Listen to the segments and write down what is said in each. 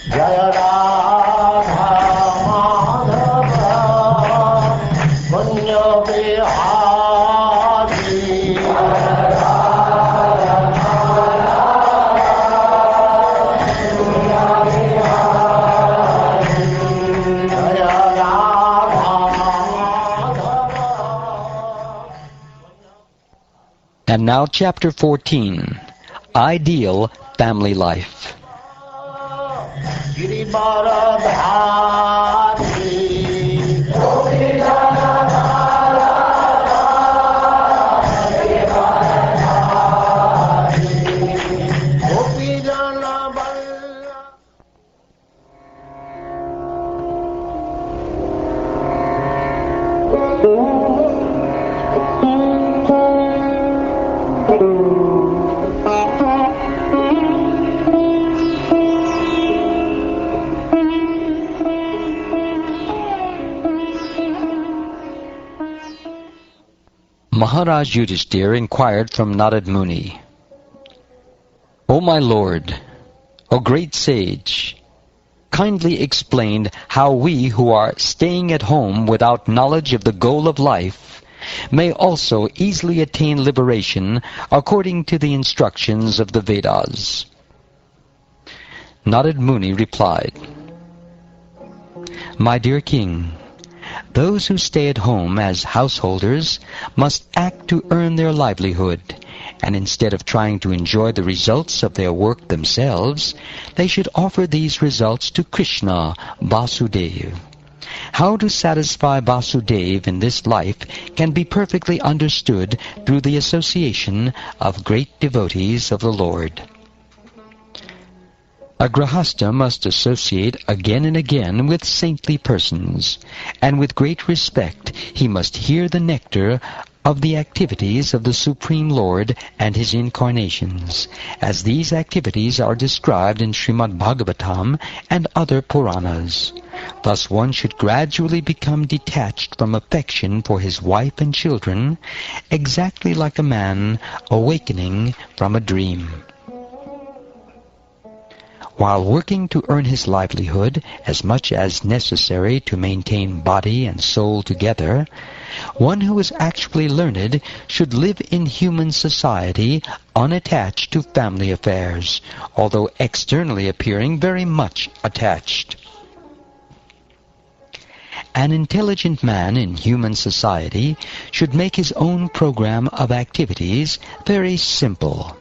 Jaya Radha Madhava Kunja Bihari And now Chapter 14, Ideal Family Life. Maharaj Yudhishthir inquired from Narad Muni, O my Lord, O great sage, kindly explain how we who are staying at home without knowledge of the goal of life may also easily attain liberation according to the instructions of the Vedas. Narad Muni replied, My dear king, those who stay at home as householders must act to earn their livelihood, and instead of trying to enjoy the results of their work themselves, they should offer these results to Krishna, Vasudeva. How to satisfy Vasudeva in this life can be perfectly understood through the association of great devotees of the Lord. A grahastha must associate again and again with saintly persons, and with great respect he must hear the nectar of the activities of the Supreme Lord and His incarnations, as these activities are described in Srimad Bhagavatam and other Puranas. Thus one should gradually become detached from affection for his wife and children, exactly like a man awakening from a dream. While working to earn his livelihood as much as necessary to maintain body and soul together, one who is actually learned should live in human society unattached to family affairs, although externally appearing very much attached. An intelligent man in human society should make his own program of activities very simple.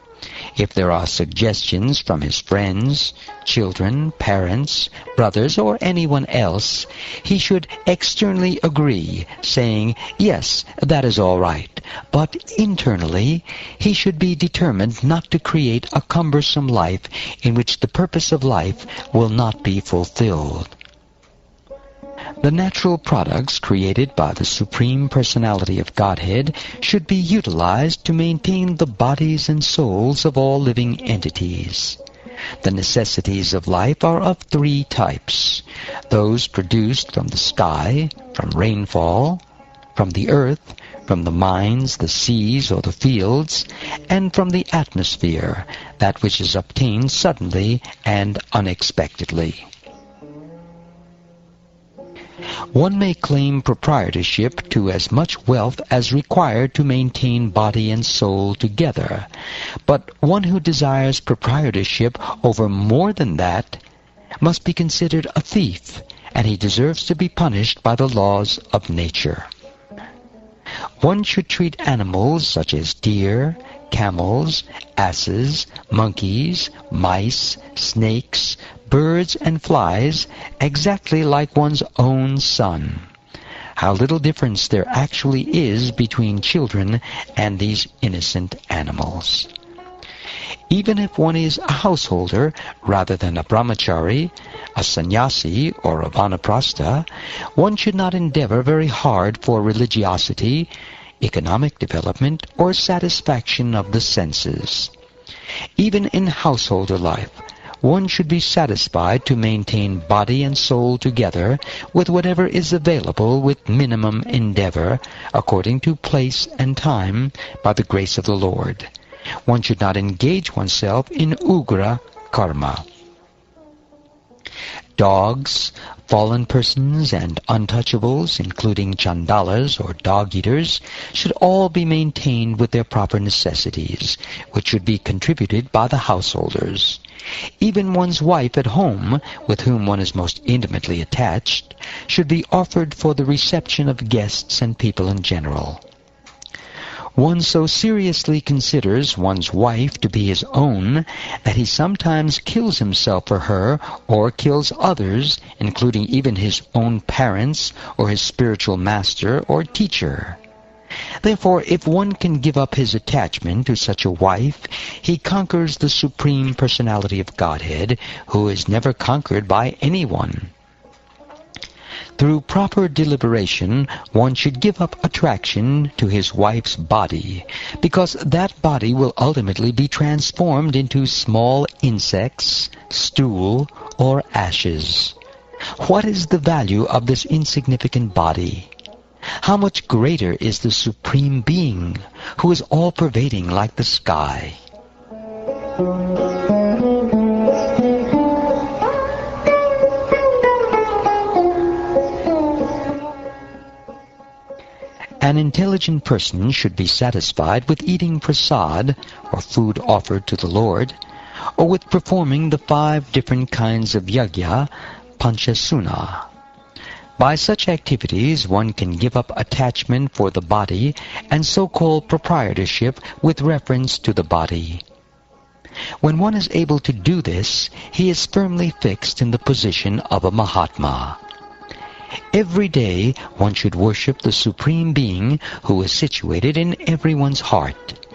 If there are suggestions from his friends, children, parents, brothers, or anyone else, he should externally agree, saying, yes, that is all right. But internally, he should be determined not to create a cumbersome life in which the purpose of life will not be fulfilled. The natural products created by the Supreme Personality of Godhead should be utilized to maintain the bodies and souls of all living entities. The necessities of life are of three types: those produced from the sky, from rainfall, from the earth, from the mines, the seas, or the fields, and from the atmosphere, that which is obtained suddenly and unexpectedly. One may claim proprietorship to as much wealth as required to maintain body and soul together, but one who desires proprietorship over more than that must be considered a thief, and he deserves to be punished by the laws of nature. One should treat animals such as deer, camels, asses, monkeys, mice, snakes, birds, and flies exactly like one's own son. How little difference there actually is between children and these innocent animals. Even if one is a householder rather than a brahmachari, a sannyasi, or a vanaprastha, one should not endeavor very hard for religiosity, economic development, or satisfaction of the senses. Even in householder life, one should be satisfied to maintain body and soul together with whatever is available with minimum endeavor, according to place and time, by the grace of the Lord. One should not engage oneself in ugra karma. dogs, fallen persons, and untouchables, including chandalas or dog-eaters, should all be maintained with their proper necessities, which should be contributed by the householders. Even one's wife at home, with whom one is most intimately attached, should be offered for the reception of guests and people in general. One so seriously considers one's wife to be his own that he sometimes kills himself for her or kills others, including even his own parents or his spiritual master or teacher. Therefore, if one can give up his attachment to such a wife, he conquers the Supreme Personality of Godhead, who is never conquered by anyone. Through proper deliberation, one should give up attraction to his wife's body, because that body will ultimately be transformed into small insects, stool, or ashes. What is the value of this insignificant body? How much greater is the Supreme Being, who is all-pervading like the sky? An intelligent person should be satisfied with eating prasad, or food offered to the Lord, or with performing the 5 different kinds of yajna, panchasuna. By such activities, one can give up attachment for the body and so-called proprietorship with reference to the body. When one is able to do this, he is firmly fixed in the position of a Mahatma. Every day one should worship the Supreme Being who is situated in everyone's heart.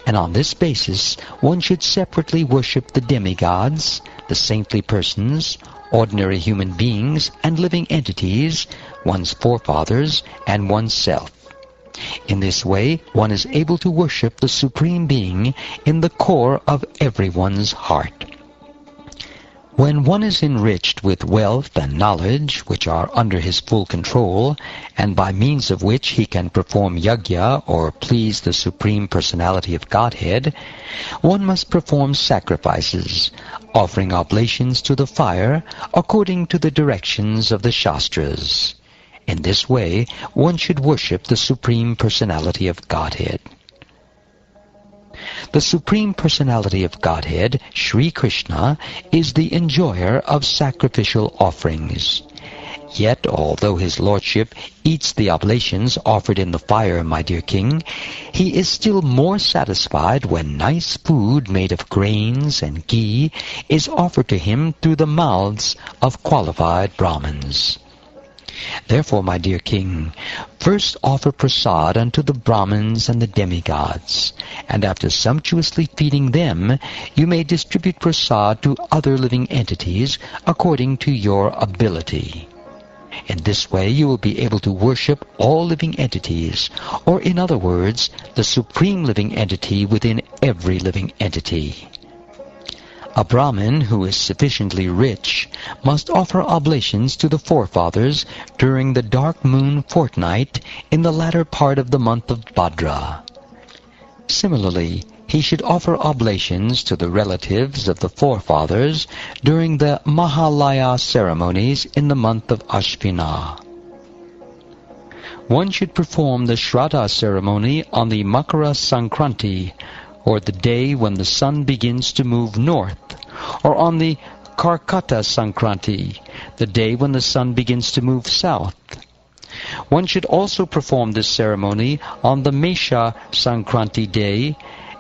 And on this basis, one should separately worship the demigods, the saintly persons, ordinary human beings, and living entities, one's forefathers, and oneself. In this way, one is able to worship the Supreme Being in the core of everyone's heart. When one is enriched with wealth and knowledge, which are under his full control, and by means of which he can perform yajna or please the Supreme Personality of Godhead, one must perform sacrifices, offering oblations to the fire according to the directions of the Shastras. In this way, one should worship the Supreme Personality of Godhead. The Supreme Personality of Godhead, Sri Krishna, is the enjoyer of sacrificial offerings. Yet, although his lordship eats the oblations offered in the fire, my dear king, he is still more satisfied when nice food made of grains and ghee is offered to him through the mouths of qualified Brahmins. Therefore, my dear king, first offer prasad unto the Brahmins and the demigods, and after sumptuously feeding them, you may distribute prasad to other living entities according to your ability. In this way you will be able to worship all living entities, or in other words, the supreme living entity within every living entity. A Brahmin who is sufficiently rich must offer oblations to the forefathers during the dark moon fortnight in the latter part of the month of Bhadra. Similarly, he should offer oblations to the relatives of the forefathers during the Mahalaya ceremonies in the month of Ashvina. One should perform the Shraddha ceremony on the Makara Sankranti, or the day when the sun begins to move north, or on the Karkata Sankranti, the day when the sun begins to move south. One should also perform this ceremony on the Mesha Sankranti day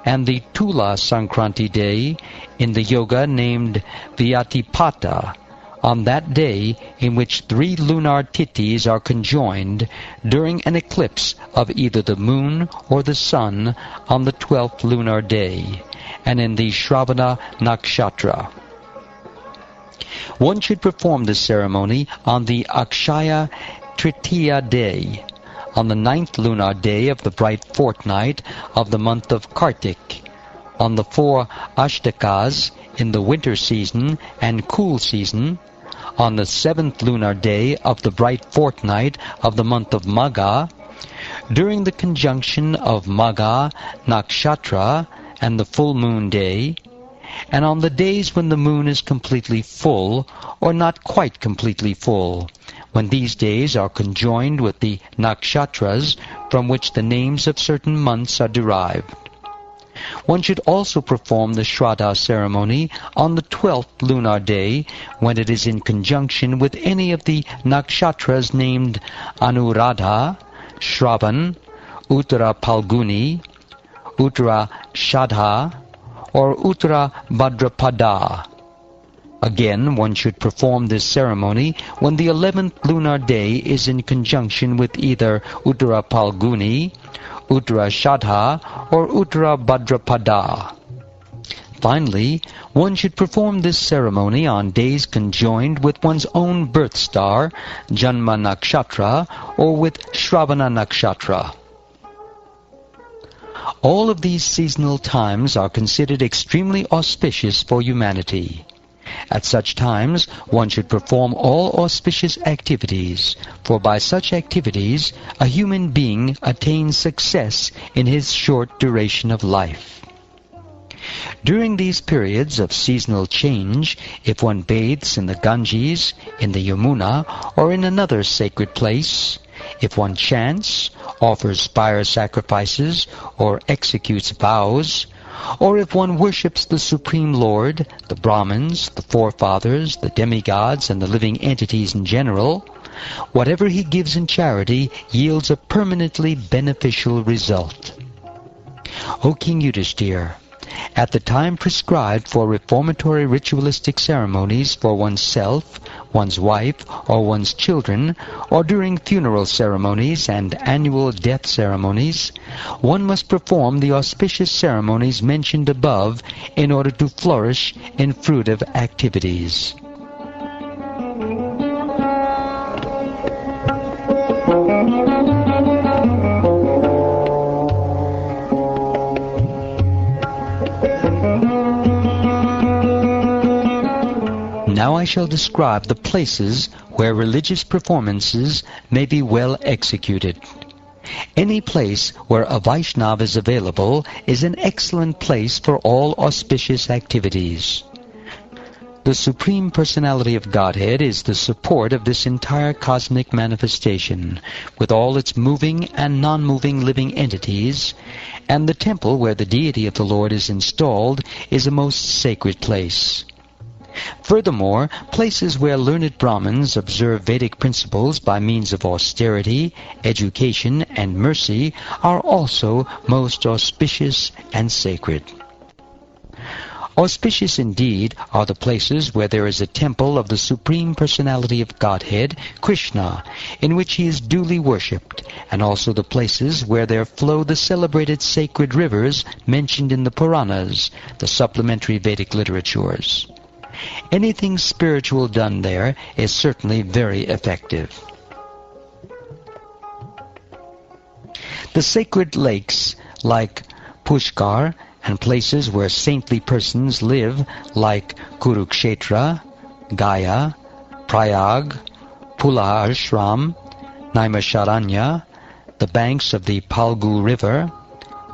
and the Tula Sankranti day in the yoga named Vyatipata, on that day in which 3 lunar tithis are conjoined during an eclipse of either the moon or the sun on the 12th lunar day, and in the Shravana Nakshatra. One should perform this ceremony on the Akshaya Tritiya day, on the 9th lunar day of the bright fortnight of the month of Kartik, on the 4 Ashtakas in the winter season and cool season, on the 7th lunar day of the bright fortnight of the month of Magha, during the conjunction of Magha Nakshatra and the full moon day, and on the days when the moon is completely full, or not quite completely full, when these days are conjoined with the nakshatras from which the names of certain months are derived. One should also perform the Shraddha ceremony on the 12th lunar day, when it is in conjunction with any of the nakshatras named Anuradha, Shravan, Uttara Palguni, Uttara Shadha, or Uttara Bhadrapada. Again, one should perform this ceremony when the 11th lunar day is in conjunction with either Uttara Palguni, Uttara Shadha, or Uttara Bhadrapada. Finally, one should perform this ceremony on days conjoined with one's own birth star, Janma Nakshatra, or with Shravana Nakshatra. All of these seasonal times are considered extremely auspicious for humanity. At such times, one should perform all auspicious activities, for by such activities a human being attains success in his short duration of life. During these periods of seasonal change, if one bathes in the Ganges, in the Yamuna, or in another sacred place, if one chants, offers fire sacrifices, or executes vows, or if one worships the Supreme Lord, the Brahmins, the forefathers, the demigods, and the living entities in general, whatever he gives in charity yields a permanently beneficial result. O King Yudhishthira, at the time prescribed for reformatory ritualistic ceremonies for oneself, one's wife, or one's children, or during funeral ceremonies and annual death ceremonies, one must perform the auspicious ceremonies mentioned above in order to flourish in fruitive activities. Now I shall describe the places where religious performances may be well executed. Any place where a Vaishnava is available is an excellent place for all auspicious activities. The Supreme Personality of Godhead is the support of this entire cosmic manifestation, with all its moving and non-moving living entities, and the temple where the deity of the Lord is installed is a most sacred place. Furthermore, places where learned Brahmins observe Vedic principles by means of austerity, education, and mercy are also most auspicious and sacred. Auspicious indeed are the places where there is a temple of the Supreme Personality of Godhead, Krishna, in which he is duly worshipped, and also the places where there flow the celebrated sacred rivers mentioned in the Puranas, the supplementary Vedic literatures. Anything spiritual done there is certainly very effective. The sacred lakes like Pushkar and places where saintly persons live like Kurukshetra, Gaya, Prayag, Pula Ashram, Naimisharanya, the banks of the Palgu River,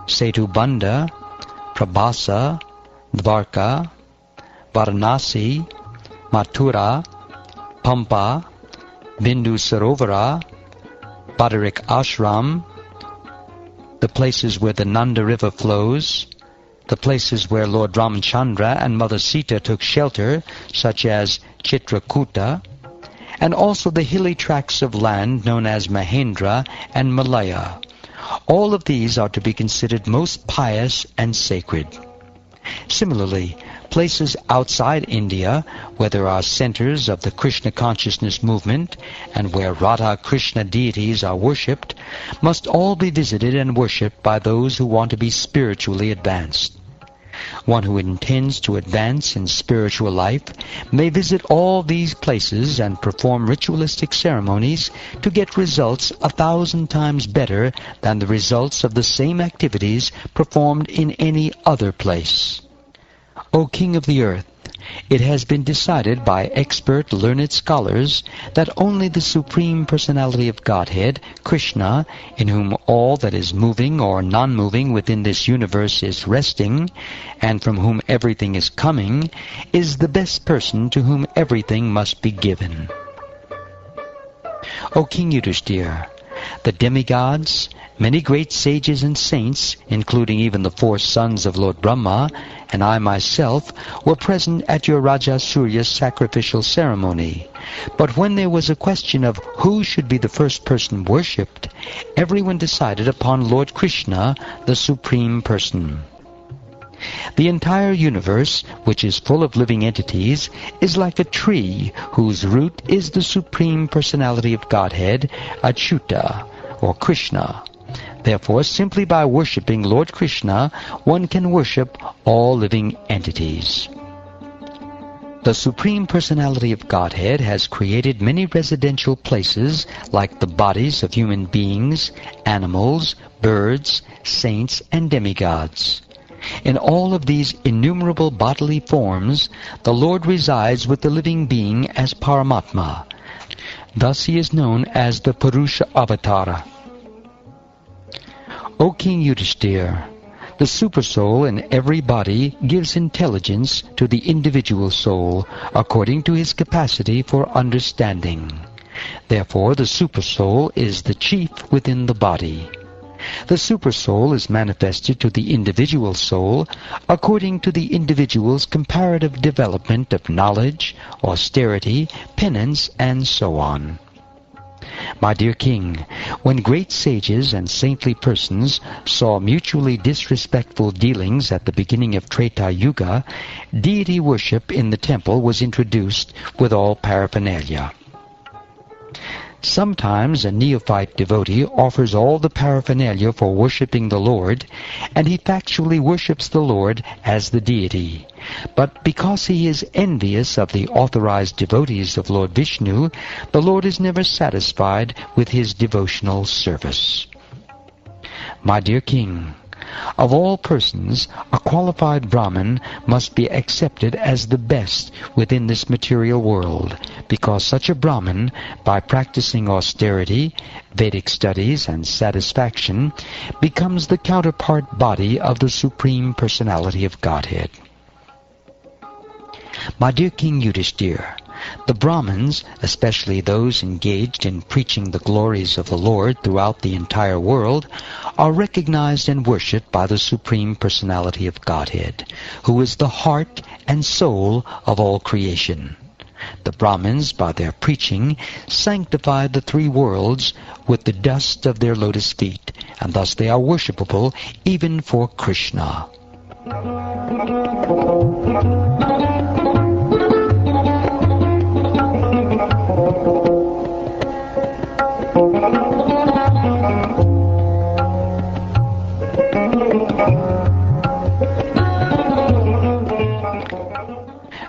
Setubanda, Prabhasa, Dvarka, Varanasi, Mathura, Pampa, Bindu Sarovara, Badarik Ashram, the places where the Nanda River flows, the places where Lord Ramchandra and Mother Sita took shelter, such as Chitrakuta, and also the hilly tracts of land known as Mahendra and Malaya. All of these are to be considered most pious and sacred. Similarly, places outside India, where there are centers of the Krishna consciousness movement and where Radha Krishna deities are worshipped, must all be visited and worshipped by those who want to be spiritually advanced. One who intends to advance in spiritual life may visit all these places and perform ritualistic ceremonies to get results 1,000 times better than the results of the same activities performed in any other place. O King of the earth, It has been decided by expert learned scholars that only the Supreme Personality of Godhead, Krishna, in whom all that is moving or non-moving within this universe is resting, and from whom everything is coming, is the best person to whom everything must be given. O King Yudhishthira, the demigods, many great sages and saints, including even the 4 sons of Lord Brahma, and I myself, were present at your Raja Surya's sacrificial ceremony. But when there was a question of who should be the first person worshipped, everyone decided upon Lord Krishna, the Supreme Person. The entire universe, which is full of living entities, is like a tree whose root is the Supreme Personality of Godhead, Achyuta, or Krishna. Therefore, simply by worshipping Lord Krishna, one can worship all living entities. The Supreme Personality of Godhead has created many residential places like the bodies of human beings, animals, birds, saints, and demigods. In all of these innumerable bodily forms, the Lord resides with the living being as Paramatma. Thus he is known as the Purusha Avatara. O King Yudhishthira, the Supersoul in every body gives intelligence to the individual soul according to his capacity for understanding. Therefore the Supersoul is the chief within the body. The Supersoul is manifested to the individual soul according to the individual's comparative development of knowledge, austerity, penance, and so on. My dear King, when great sages and saintly persons saw mutually disrespectful dealings at the beginning of Treta Yuga, deity worship in the temple was introduced with all paraphernalia. Sometimes a neophyte devotee offers all the paraphernalia for worshipping the Lord, and he factually worships the Lord as the deity. But because he is envious of the authorized devotees of Lord Vishnu, the Lord is never satisfied with his devotional service. My dear King, of all persons, a qualified Brahmin must be accepted as the best within this material world, because such a Brahmin, by practicing austerity, Vedic studies, and satisfaction, becomes the counterpart body of the Supreme Personality of Godhead. My dear King Yudhishthira, the Brahmins, especially those engaged in preaching the glories of the Lord throughout the entire world, are recognized and worshipped by the Supreme Personality of Godhead, who is the heart and soul of all creation. The Brahmins, by their preaching, sanctify the 3 worlds with the dust of their lotus feet, and thus they are worshipable even for Krishna.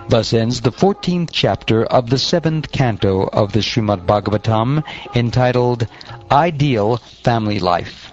Thus ends the 14th chapter of the 7th canto of the Srimad Bhagavatam, entitled Ideal Family Life.